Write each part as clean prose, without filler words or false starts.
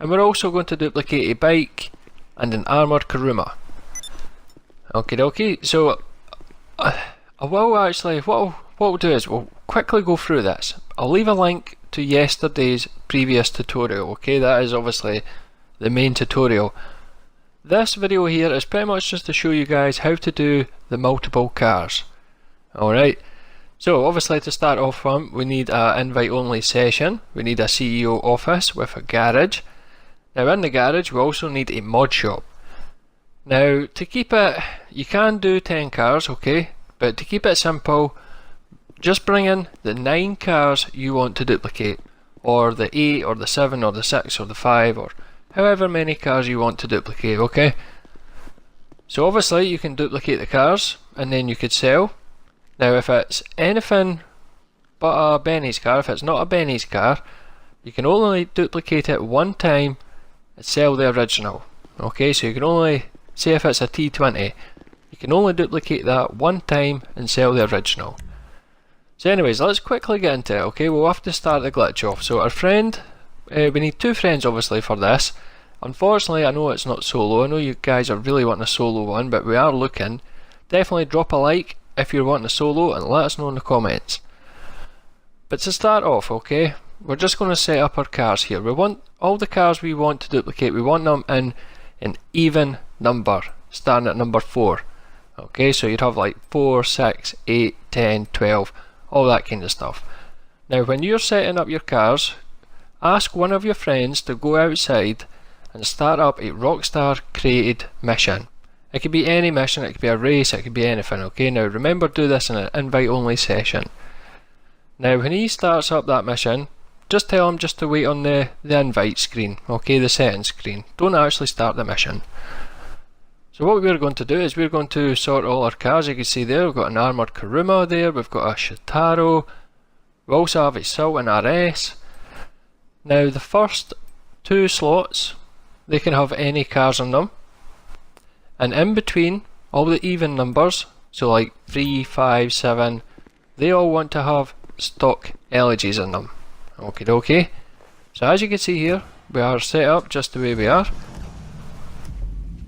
And we're also going to duplicate a bike and an armoured Kuruma. Okie dokie, so I will actually, what we'll do is we'll quickly go through this. I'll leave a link to yesterday's previous tutorial, okay? That is obviously the main tutorial. This video here is pretty much just to show you guys how to do the multiple cars. Alright, so obviously to start off from, we need an invite only session, we need a CEO office with a garage. Now in the garage we also need a mod shop. Now to keep it, you can do 10 cars, okay, but to keep it simple, just bring in the 9 cars you want to duplicate, or the 8 or the 7 or the 6 or the 5 or however many cars you want to duplicate, okay? So obviously you can duplicate the cars and then you could sell. Now if it's anything but a Benny's car, if it's not a Benny's car, you can only duplicate it one time and sell the original. Okay, so you can only, say if it's a T20, you can only duplicate that one time and sell the original. So anyways, let's quickly get into it, okay? We'll have to start the glitch off. So our friend, we need 2 friends obviously for this. Unfortunately, I know it's not solo. I know you guys are really wanting a solo one, but we are looking. Definitely drop a like if you're wanting a solo and let us know in the comments. But to start off, okay, we're just going to set up our cars here. We want all the cars we want to duplicate, we want them in an even number, starting at number 4. Okay, so you'd have like 4, 6, 8, 10, 12, all that kind of stuff. Now when you're setting up your cars, ask one of your friends to go outside and start up a Rockstar created mission. It could be any mission, it could be a race, it could be anything, okay? Now remember, do this in an invite only session. Now when he starts up that mission, just tell him just to wait on the invite screen, okay, the settings screen. Don't actually start the mission. So what we're going to do is we're going to sort all our cars. You can see there we've got an armoured Kuruma there, we've got a Shitaro, we also have a Sultan RS. Now the first 2 slots, they can have any cars on them, and in between all the even numbers, so like 3, 5, 7, they all want to have stock elegies in them. Okie dokie. So as you can see here, we are set up just the way we are.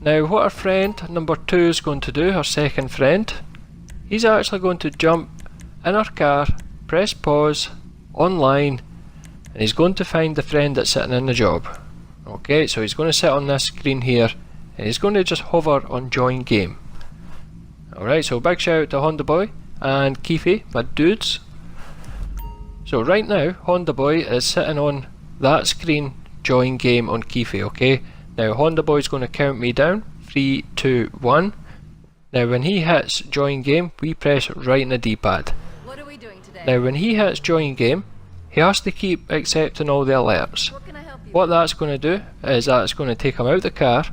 Now what our friend number 2 is going to do, our second friend, he's actually going to jump in our car, press pause, online, and he's going to find the friend that's sitting in the job. Okay, so he's going to sit on this screen here and he's going to just hover on join game. Alright, so big shout out to Honda Boy and Keefy, my dudes. So right now Honda Boy is sitting on that screen, join game on Keefy, okay? Now Honda Boy is going to count me down, 3, 2, 1. Now when he hits join game, we press right in the D-pad. What are we doing today? Now when he hits join game, he has to keep accepting all the alerts. What can I help you What that's going to do is that's going to take him out of the car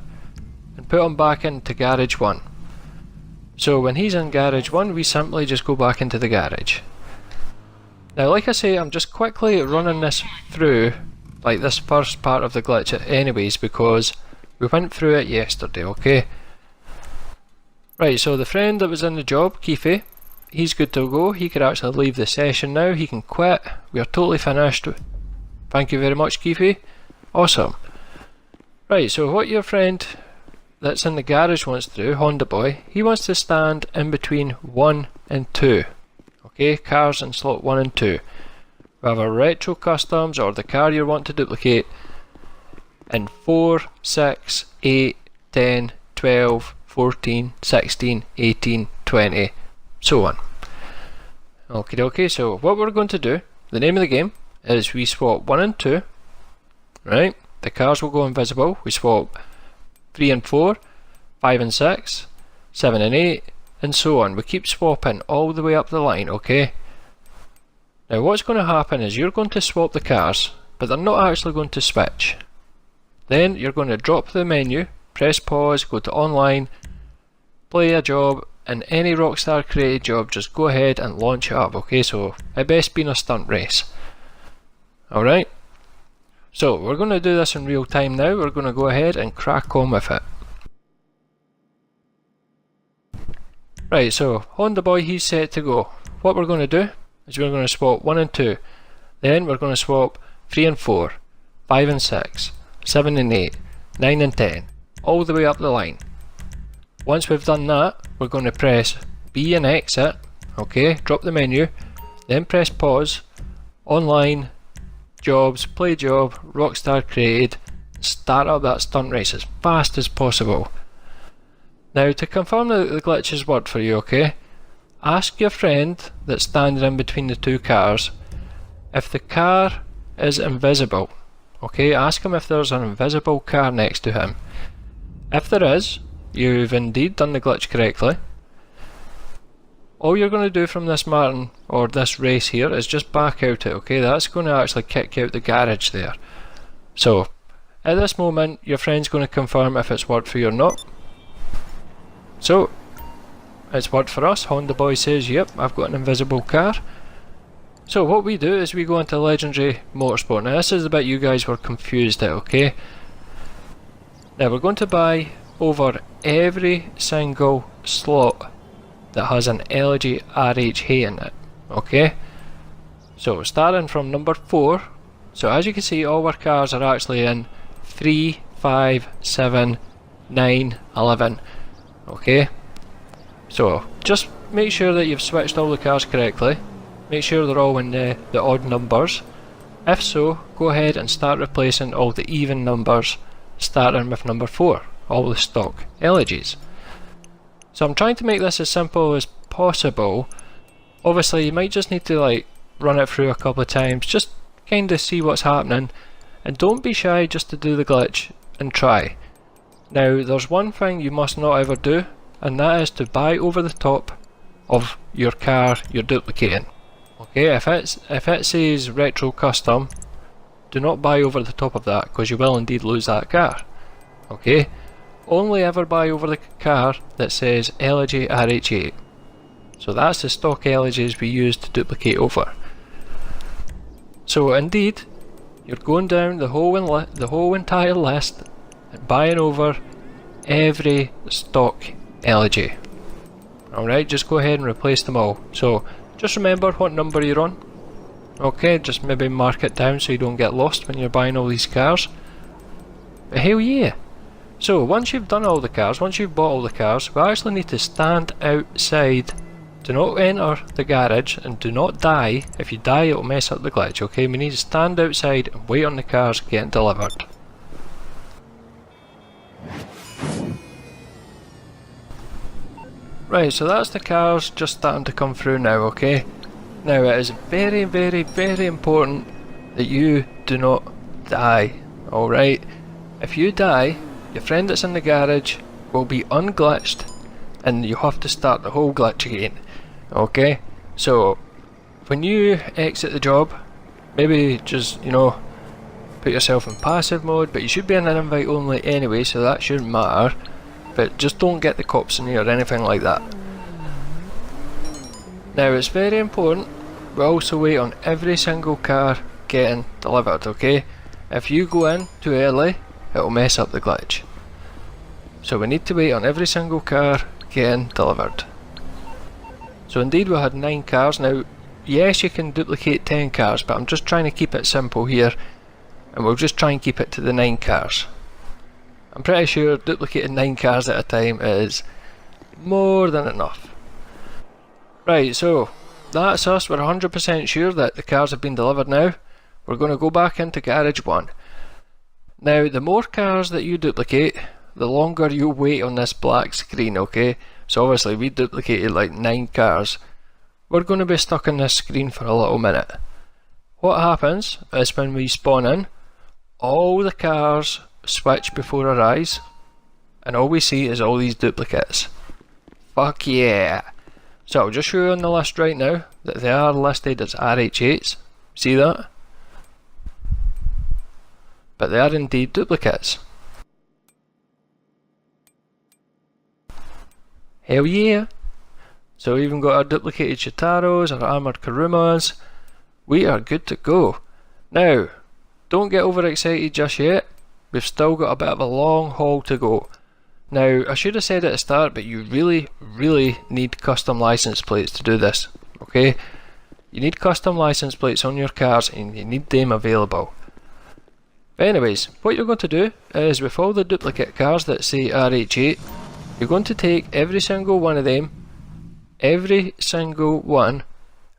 and put him back into garage 1. So when he's in garage 1, we simply just go back into the garage. Now like I say, I'm just quickly running this through, like this first part of the glitch anyways, because we went through it yesterday, okay? Right, so the friend that was in the job, Keefy, he's good to go. He could actually leave the session now, he can quit. We are totally finished. Thank you very much, Keefy. Awesome. Right, so what your friend that's in the garage wants to do, Honda Boy, he wants to stand in between 1 and 2. Okay, cars in slot 1 and 2. We have our retro customs or the car you want to duplicate in 4, 6, 8, 10, 12, 14, 16, 18, 20, so on. Okay, so what we're going to do, the name of the game is we swap 1 and 2, right? The cars will go invisible. We swap 3 and 4, 5 and 6, 7 and 8, and so on. We keep swapping all the way up the line, okay? Now what's going to happen is you're going to swap the cars, but they're not actually going to switch. Then you're going to drop the menu, press pause, go to online, play a job, and any Rockstar created job, just go ahead and launch it up, okay? So it best being a stunt race. Alright? So we're going to do this in real time now. We're going to go ahead and crack on with it. Right, so Honda Boy, he's set to go. What we're going to do is we're going to swap 1 and 2. Then we're going to swap 3 and 4, 5 and 6, 7 and 8, 9 and 10, all the way up the line. Once we've done that, we're going to press B and exit, okay, drop the menu, then press pause, online, jobs, play job, Rockstar created, start up that stunt race as fast as possible. Now to confirm that the glitches worked for you, okay, ask your friend that's standing in between the two cars if the car is invisible, okay, ask him if there's an invisible car next to him. If there is, you've indeed done the glitch correctly. All you're going to do from this marathon or this race here is just back out it, okay? That's going to actually kick you out the garage there. So, at this moment, your friend's going to confirm if it's worked for you or not. So, it's worked for us. Honda Boy says, yep, I've got an invisible car. So what we do is we go into Legendary Motorsport. Now this is the bit you guys were confused at, okay? Now we're going to buy over every single slot that has an Elegy RHA in it, okay? So starting from number 4, so as you can see all our cars are actually in 3, 5, 7, 9, 11, okay? So just make sure that you've switched all the cars correctly, make sure they're all in the odd numbers. If so, go ahead and start replacing all the even numbers starting with number 4, all the stock Elegies. So I'm trying to make this as simple as possible. Obviously you might just need to like run it through a couple of times, just kinda see what's happening, and don't be shy just to do the glitch and try. Now there's one thing you must not ever do, and that is to buy over the top of your car you're duplicating. Okay, if it says retro custom, do not buy over the top of that, because you will indeed lose that car. Okay? Only ever buy over the car that says Elegy RH8. So that's the stock Elegies we use to duplicate over. So indeed, you're going down the whole entire list and buying over every stock Elegy. Alright, just go ahead and replace them all. So just remember what number you're on. Okay, just maybe mark it down so you don't get lost when you're buying all these cars. But hell yeah! So once you've done all the cars, once you've bought all the cars, we actually need to stand outside. Do not enter the garage and do not die. If you die it will mess up the glitch, okay? We need to stand outside and wait on the cars getting delivered. Right, so that's the cars just starting to come through now, okay? Now it is very, very, very important that you do not die, alright? If you die, your friend that's in the garage will be unglitched and you have to start the whole glitch again, okay? So when you exit the job, maybe just, you know, put yourself in passive mode, but you should be in an invite only anyway, so that shouldn't matter. But just don't get the cops in here or anything like that. Now it's very important we also wait on every single car getting delivered, okay? If you go in too early, it'll mess up the glitch. So we need to wait on every single car getting delivered. So indeed we had 9 cars. Now yes, you can duplicate 10 cars, but I'm just trying to keep it simple here, and we'll just try and keep it to the 9 cars. I'm pretty sure duplicating 9 cars at a time is more than enough. Right, so that's us. We're 100% sure that the cars have been delivered now. We're going to go back into Garage 1. Now the more cars that you duplicate, the longer you wait on this black screen, okay? So obviously we duplicated like 9 cars. We're going to be stuck in this screen for a little minute. What happens is when we spawn in, all the cars switch before our eyes, and all we see is all these duplicates. Fuck yeah! So I'll just show you on the list right now that they are listed as RH8s. See that? But they are indeed duplicates. Hell yeah! So we even got our duplicated Chitaros, our armoured Karumas. We are good to go. Now, don't get overexcited just yet. We've still got a bit of a long haul to go. Now, I should have said at the start, but you really, really need custom license plates to do this, okay? You need custom license plates on your cars and you need them available. But anyways, what you're going to do is with all the duplicate cars that say RH8, you're going to take every single one of them, every single one,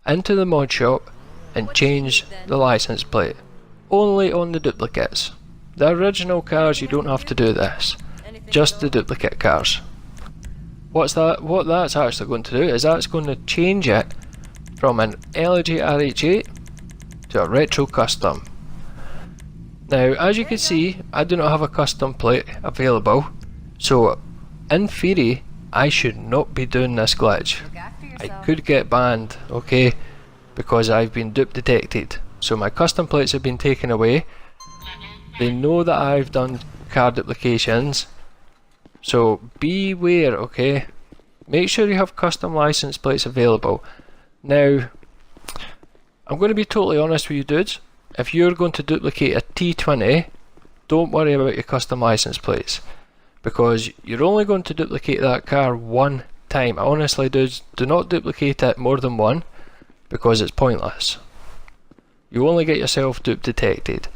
into the mod shop and change the license plate. Only on the duplicates. The original cars you don't have to do this. Just the duplicate cars. What that's actually going to do is that's going to change it from an LG RH8 to a retro custom. Now as you can see, I do not have a custom plate available, so in theory I should not be doing this glitch. I could get banned, okay, because I've been dupe detected. So my custom plates have been taken away. They know that I've done car duplications, so beware, okay. Make sure you have custom license plates available. Now I'm going to be totally honest with you dudes. If you're going to duplicate a T20, don't worry about your custom license plates, because you're only going to duplicate that car one time. Honestly dudes, do not duplicate it more than one, because it's pointless. You only get yourself dupe detected.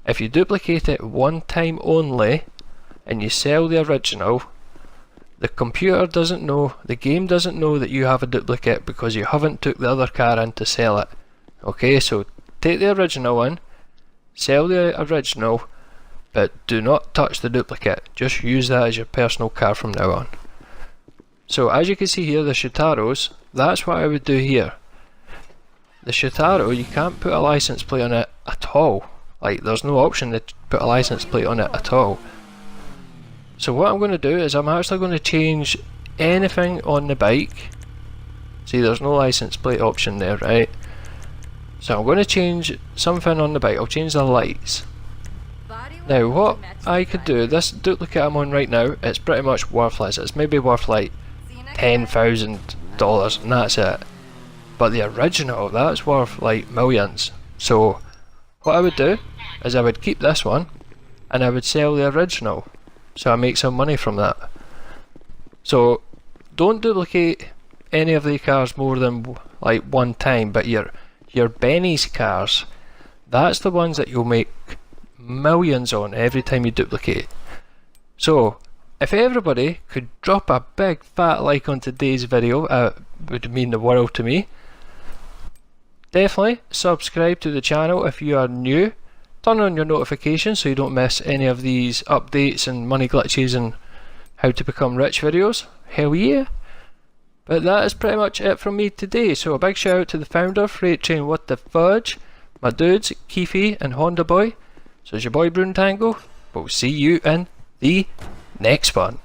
If you duplicate it one time only and you sell the original, the computer doesn't know, the game doesn't know that you have a duplicate because you haven't took the other car in to sell it. Okay, so take the original one, sell the original, but do not touch the duplicate. Just use that as your personal car from now on. So as you can see here, the Shitaros, that's what I would do here. The Shitaro, you can't put a license plate on it at all. Like, there's no option to put a license plate on it at all. So what I'm going to do is I'm actually going to change anything on the bike. See, there's no license plate option there, right? So I'm going to change something on the bike. I'll change the lights. Now what I could do, this duplicate I'm on right now, it's pretty much worthless. It's maybe worth like $10,000 and that's it. But the original, that's worth like millions. So what I would do is I would keep this one and I would sell the original, so I make some money from that. So don't duplicate any of the cars more than like one time, but your Benny's cars, that's the ones that you'll make millions on every time you duplicate. So if everybody could drop a big fat like on today's video, it would mean the world to me. Definitely subscribe to the channel if you are new. Turn on your notifications so you don't miss any of these updates and money glitches and how to become rich videos. Hell yeah! But that is pretty much it from me today. So a big shout out to the founder, Freight Train What the Fudge, my dudes, Keefy and Honda Boy. So it's your boy Brune Tango. We'll see you in the next one.